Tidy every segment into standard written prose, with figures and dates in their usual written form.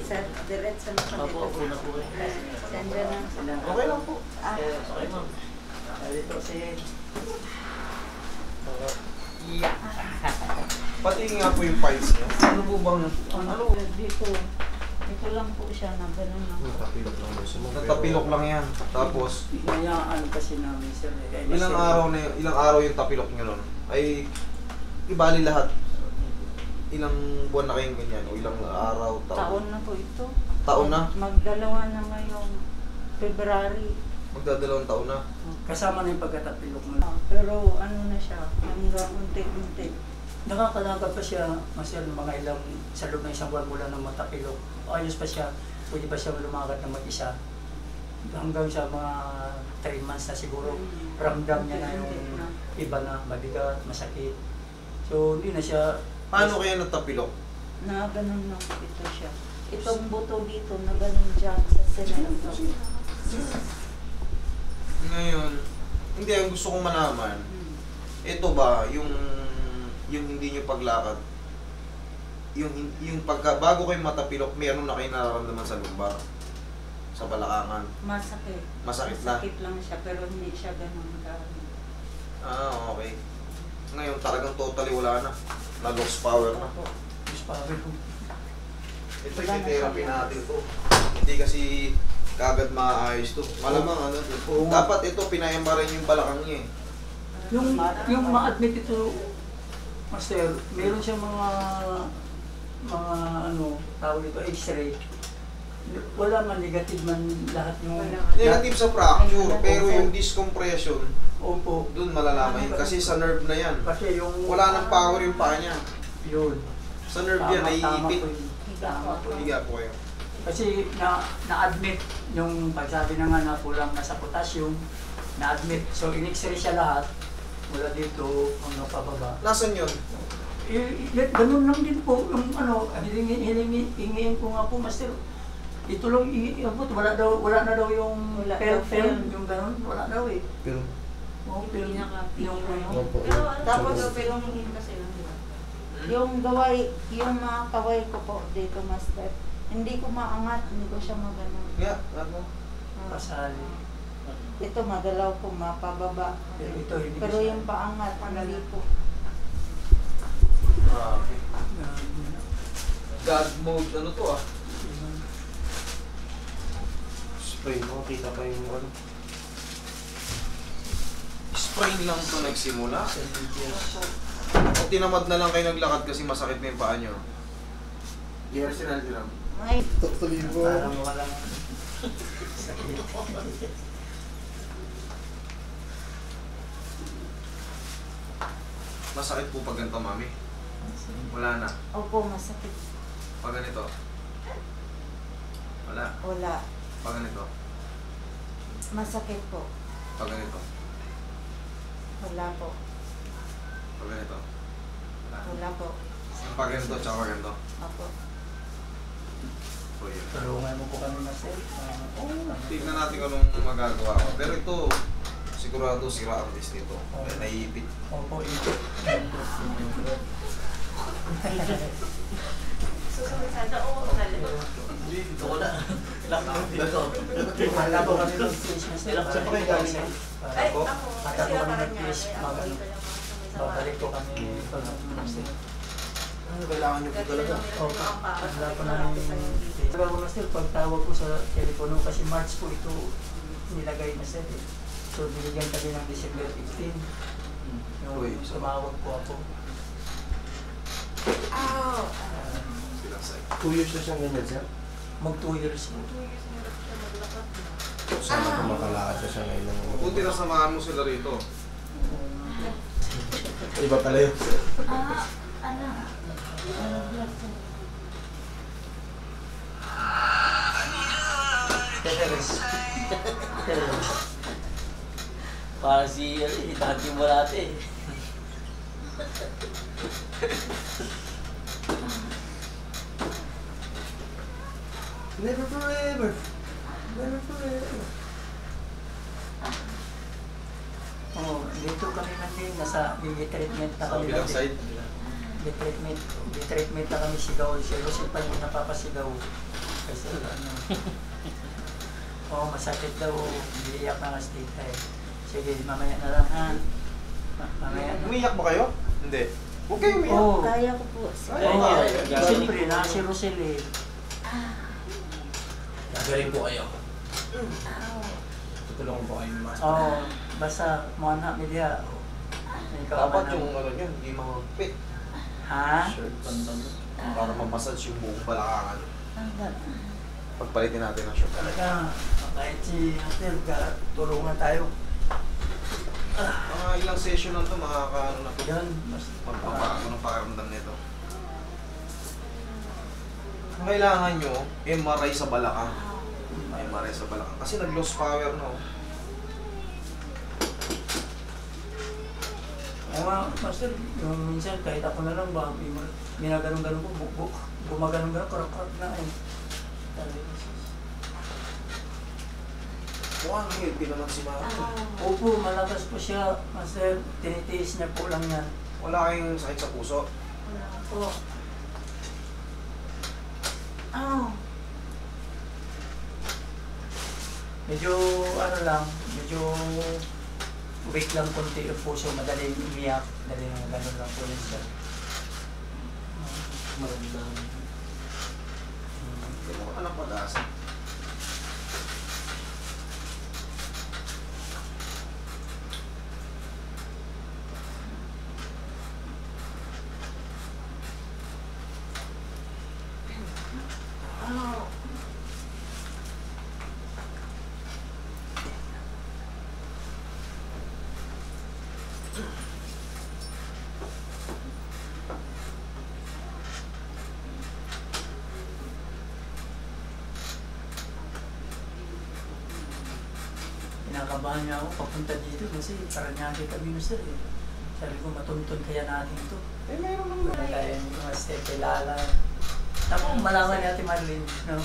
Sa diretso na kami. Opo, opo na po. Sandra na. Okay lang po. Okay, ma'am. Dito si... Yeah. Pati nga po yung files niya. Ano po bang... Ano? Dito. Ito lang po siya na gano'n lang. Natapilok lang mo. Natapilok lang yan. Tapos, Mayaan kasi namin sir. ilang araw yung tapilok niya nun? Ay, ibali lahat. Ilang buwan na kayong ganyan? O ilang araw, Taon na po ito. Taon na? Magdalawa na ngayong February. Magdadalawang taon na. Kasama na yung pagkatapilok mo. Pero ano na siya, hanggang unti-unti. Nakakalakad pa siya, masyal, mga ilang, sa loob ng isang buwan mula ng matapilok. Ayos pa siya, pwede pa siya lumakad ng mag-isa. Hanggang sa mga 3 months na siguro, ramdam niya na yung iba na, mabigat, masakit. So, hindi na siya... Paano kaya natapilok? Na ganun lang ito siya. Itong buto dito na ganun dyan sa senado. Ngayon, hindi, ang gusto kong malaman, ito ba, yung hindi nyo paglakad, yung pagka, bago kayo matapilok, meron na kayo nararamdaman sa lumbar, sa balakangan. Masakit. Masakit na? Masakit lang siya, pero hindi siya ganun gawin. Ah, okay. Ngayon, talagang totally wala na. Na-lost power na. Opo. Ito yung therapy natin to. Hindi kasi kagad maayos to. Malamang ano to. Dapat ito, pinayamba rin yung balakang niya eh. Yung ma-admit ito, Master, meron siyang mga ano, tawag ito, X-ray. Wala man, negative man lahat yung... Negative sa fracture, pero yung discompression, Opo. doon malalaman yun. Kasi sa nerve na yan. Kasi yung... Wala nang power yung paa niya. Yun. Sa nerve yan, naiipit. Tama po. Higa po kayo. Kasi na-admit yung pagsabi na nga na kulang na sa potassium, na-admit. So, in-X-ray siya lahat. Mula dito hanggang pababa. Nasaan yun? Ganun lang din po. Yung ano, hingin ko nga po, Master. Ito lang, wala na daw yung film, yung ganun, wala daw eh. Pero, Yung ano. Pero tapos pilongin kasi lang diba? Yung gaway, yung mga kaway ko po dito, Master. Hindi ko maangat, hindi ko siya magano. Nga, ano? Pasali. Ito magalaw ko mapababa. Ito, hindi Pero siya. yung paangat, hindi po. Okay. God mode, ano to ah? sprain mo, kita pa yung ano. Sprain lang to nagsimula. 7 years. O tinamad na lang kayo naglakad kasi masakit na yung paa nyo. Years na lang. Ay, Tutuloy mo. Parang walang sakit. Masakit po pag ganito, mami. Wala na. opo, masakit. Pag ganito. Wala. Wala. Pag ganito. Masakit po. Pag ganito. Wala po. Pag ganito. Wala. Wala po. Pag ganito, tsaka pag ganito. Opo. So, yun. Tulungan mo po kami, Master. Tignan natin kung anong magagawa ko. Pero ito, sigurado sira ang disc nito. Kaya naiipit. Opo, ito. Susunod sa daon. Dito ko na. Wala po kami ng face, Master. Saan pa kayo galing? Ay, Ako? ako. Pagka Kasi po kami parang ng face, babalik po kami ito ng Master. Ano kailangan nyo po talaga? Wala po namin Sabi ko, Master, pagtawag ko sa telepono kasi March po ito nilagay, Master. So, binigyan kami ng December 15. Uy, Yung tumawag po ako. Ow! Silang side. 2 years na siyang ganyan, sir. Mag 2 years po. Sana kung makalakad na siya ngayon ng... Buti na samahan mo sila rito. Iba pala yun. Ano? Para si dati mo natin. Never forever. Never forever. Oo, dito kami nandun, nasa treatment na Sa kami bilang nandun. side. Treatment na kami sigaw. Si Rosel pa yung napapasigaw. Kasi ano, oo, masakit daw, iiyak na kasi tita eh. Sige, mamaya na lang ha. Mamaya na. Umiyak ba kayo? Hindi. Huwag kayo umiyak. Oo. Kaya ko po. Ay, Oo, ay. siyempre, na si Rosel eh. Gagaling po kayo. Ow. Tutulungan po kayo ni Master. Oo, basta mga media. Dapat yung ano yun, hindi mahagpit. Ha? Shirt, para mamassage yung buong balakangan. Hanggang. Pagpalitin natin ang shirt. Talaga, kahit si Hazel, tulungan tayo. Mga ilang session lang ito, makakaano na ito. Yan, mas Magpapaano ng pakiramdam nito. Ang kailangan nyo, MRI sa balakang. MRI sa balakang. Kasi nag-loss power na. Oh. Oo nga, Master, yung minsan kahit ako na lang ba, ginaganon-ganon ko, gumaganon-ganon, karak-karak na eh. Mukhang healthy naman si Mama. Opo, malakas po siya, Master, tinitiis niya po lang yan. Wala kayong sakit sa puso. Wala po. Ow. Medyo, ano lang, medyo weak lang konti yung puso, madaling umiyak, madaling gano'n lang po yun siya. Maramdam. Hindi mo anak pag-asa. Ow. Kinakabahan niya ako papunta dito kasi Paranaque kami na sir eh. Sabi ko matuntun kaya natin ito. Eh, meron naman. Wala tayo yung mga step kilala. Tapos malaman ni Ate Marlene, no?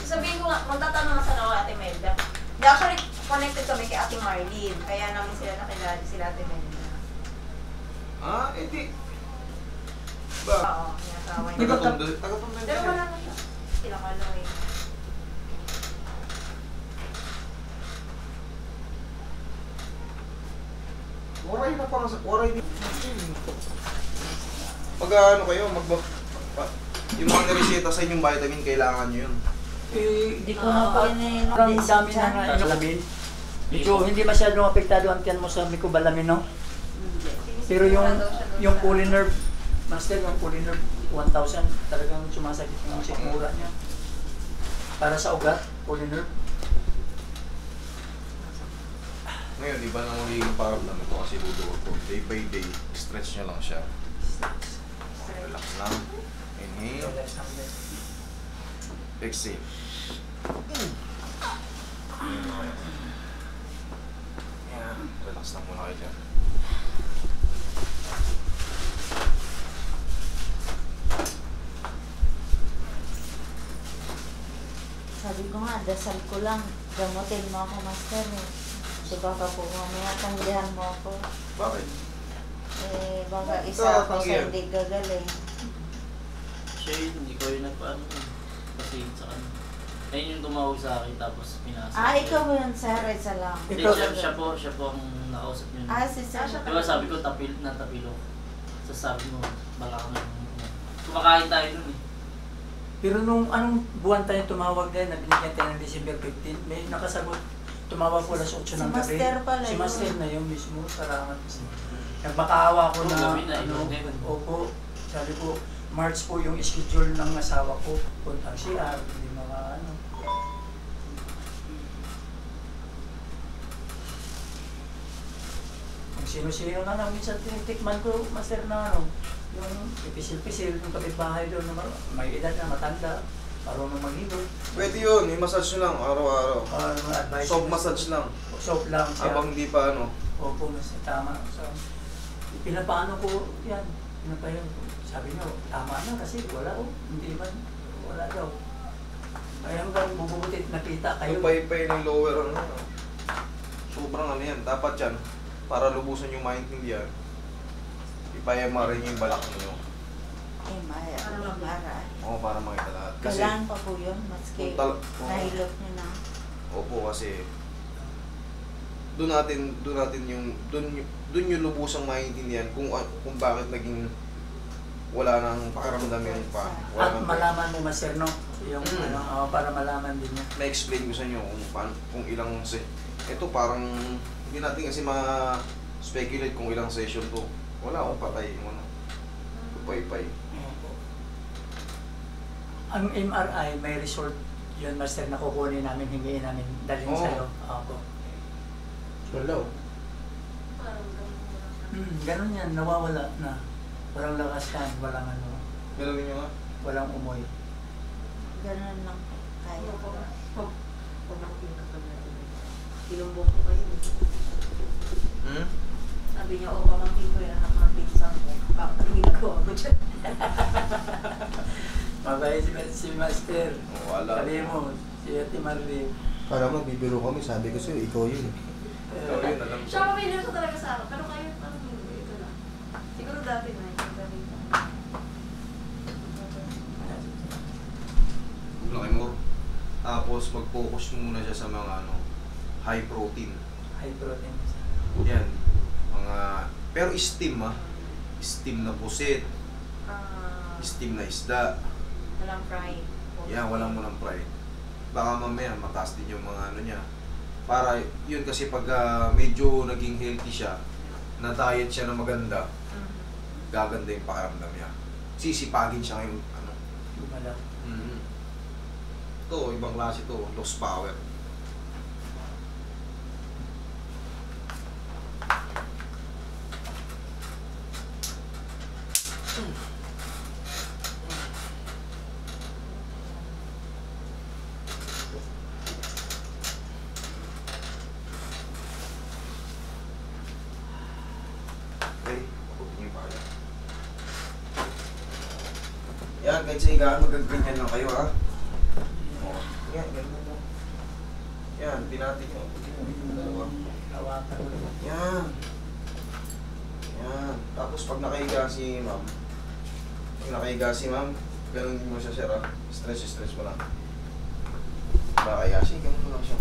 Sabihin ko nga, magtatanong nga sana ako Ate Melda. Di, actually, connected kami kay Ate Marlene. Kaya namin sila nakilala sila Ate Melda. Ah, edi. Ba? Oo, yung asawa Di ba niya. Taga-Tondo Pero wala na siya. Silang ano eh. Waray na parang sa... Waray din. Pag ano kayo, yung mga nireseta sa inyong vitamin, kailangan nyo yun. Eh, Hindi ko na po iniinom. Parang dami na nga inalamin. Medyo hindi masyadong apektado ang tiyan mo sa mycobalamin, no? Hindi. Pero yung Polinerv, Master, yung Polinerv 1,000, talagang sumasakit yung sikmura niya. Para sa ugat, Polinerv. Ngayon, iba na magiging paramdam ito kasi duduwag ko. Day by day, stretch nyo lang siya. Relax lang. Inhale. Exhale. Yan. Relax lang muna kayo dyan. Sabi ko nga, dasal ko lang. Gamutin mo ako, Master. So baka po mamaya tanggihan mo ako. Bakit? Eh, baka Ito, isa ako sa tanggihan. hindi gagaling. Siya yun, hindi ko yun nagpaano eh. Kasi sa ano. Ayun yung tumawag sa akin tapos pinasa. Ah, ikaw yun, Sir. Isa lang. Hindi, Ikaw- siya po ang nakausap niyo. Ah, si Sir. siya Diba sabi ko tapilo. So sabi mo, baka kami. Kumakain tayo nun eh. Pero nung anong buwan tayo tumawag din, nabinigyan tayo ng December 15, may nakasagot, tumawag ko alas 8 Si ng gabi. Master pala Si yun. Master na yun mismo, salamat. Nagmakaawa ko Oo, na, gabi na, yun. opo, sabi ko, March po yung schedule ng asawa ko, puntang siya, hindi mga ano. Kung sino-sino na lang, minsan tinitikman ko, Master, na ano, yung pisil-pisil, yung kapitbahay doon, na may edad na matanda, marunong maghibot. Pwede yun. I-massage nyo lang araw-araw. Mga advice. Soft massage lang. Soft lang siya. Habang hindi pa ano. Opo, mas tama. So, pinapaano ko yan. Pinapayan ko. Sabi niyo, tama na kasi wala oh. Hindi man, wala daw. Kaya hanggang bububutit nakita kayo. Yung pay ng lower ano. Sobrang ano yan. Dapat yan. Para lubusan yung maintindihan. Ipayama rin yung balak nyo. MRI. Oo, para makita lahat. Kasi, Kailan pa po yun, maski oo. nahilot nyo na. Opo, kasi doon natin yung doon yung lubusang maintindihan kung bakit naging wala nang pakiramdam yung pa. At Wala nang malaman mo, Master, no? Yung para malaman din niya. ma-explain ko sa inyo kung ilang ito parang hindi natin kasi ma-speculate kung ilang session to. Wala akong patay yung ano. Pay-pay. Opo. Ang MRI, may result yun, Master, na kukunin namin, hingiin namin, dalhin Oo. sa'yo. Opo. Hello. Ganun yan, nawawala na. Walang lakas yan, walang ano, Meron niyo nga? walang umoy. Ganun lang kaya ko. Ilumbong ko kayo. Hmm? Sabi niya, oo, pamangkin ko yung anak ng pinsan ko. Bakit ang ginagawa mo dyan? Mabait si Master. Wala. Sabi mo, si Ate Marlene. Para magbibiro kami, sabi ko sa'yo, ikaw yun. Ikaw yun, alam ko. Siya pamilya ko talaga sa akin. Pero kayo, parang hindi. Ito lang. Siguro dati na. Laki mo. Tapos mag-focus muna siya sa mga high protein. High protein. Yan. Mga pero steam Steam na pusit, steam na isda. Walang fry. Yan, walang fry. Baka mamaya mataas din yung mga niya. Para yun kasi pag medyo naging healthy siya, na diet siya na maganda, gaganda yung pakiramdam niya. Sisipagin siya ngayon Lumala. Ito, ibang klase to, lost power. Okay, mabuti niyo pa yan. Yan, kahit sa higaan, magaganyan lang kayo ha. Yan, ganun mo. Yan, pinatik mo. Dalawa. Hawakan mo. Yan. Yan. Tapos pag nakahiga si ma'am, ganun mo siya, sir, ha? Stretch mo lang. Nakakahiga siya, ganun mo lang siya.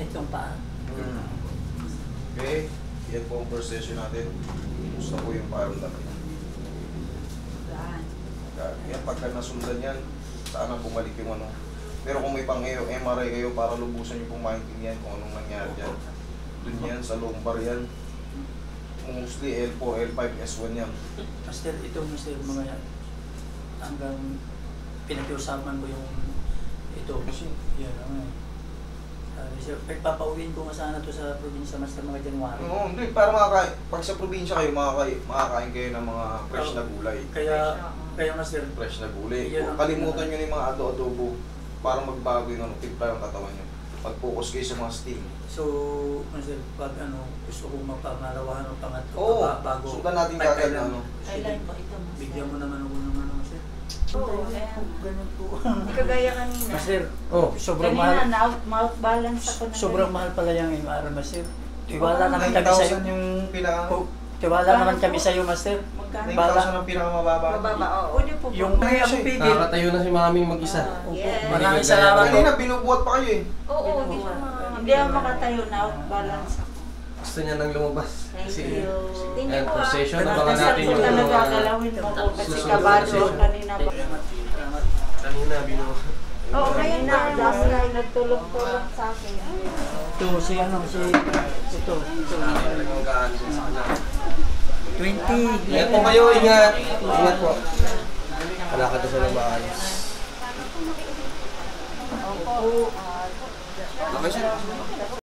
Itong paa. Okay, yan po ang first session natin. Gusto po yung pakiramdam niya. Yan, pagka nasundan yan, sana bumalik yung ano. Pero kung may MRI kayo para lubusan nyo pong maintindihan kung anong nangyari dyan. Doon yan, sa lumbar yan. Mostly L4, L5, S1 yan. Master, ito Master, mga hanggang pinakiusapan ko yung ito. Yan, sabi siya, papauwiin ko nga sana to sa probinsya, Master, mga January. Oo, hindi. Para pag sa probinsya kayo, makakain kayo ng mga fresh na gulay. Kaya Master, Fresh na gulay. Yan ang Kalimutan nyo na yung mga adobo para magbago yung timpla ng katawan nyo. Pag-focus kayo sa mga steam. so Master, pag gusto kong mapamalawahan ng pangatlo, Oo, bago sundan natin kagad na ano. Kailan po ito, Master? bigyan mo naman ako ng Master. Oo, Ganun po. Hindi kagaya kanina. Master, Oh, sobrang mahal. Kanina, mouth balance ako na. Sobrang mahal pala yung MR, Master. Tiwala naman kami sa iyo. 9,000 yung pinaka... Tiwala naman kami sa iyo, Master. Magkano? 9,000 ang pinakamababa. Mababa, oo. Pwede po po. Yung may ako pigil. Nakakatayo na si maming mag-isa. Yes. Maraming salamat po. Kanina, binubuhat pa kayo eh. Oo, hindi siya Hindi ako makatayo na out balance ako. Gusto niya nang lumabas. Thank Kasi, you. Thank you ayan, po, per ah. session, Ganun, abangan Nasaan natin ko yung talaga mga galawin mo ako kasi susunod na kabado session. kanina ba. Salamat. kanina binubuhat. Oo, ngayon na. Last night, nagtulog-tulog sa akin. Ito, ito. Talagang gaan din sa kanya. 20. Ingat po kayo, ingat. Ingat po. Kalakad na sa maayos. Opo. Okay, sir.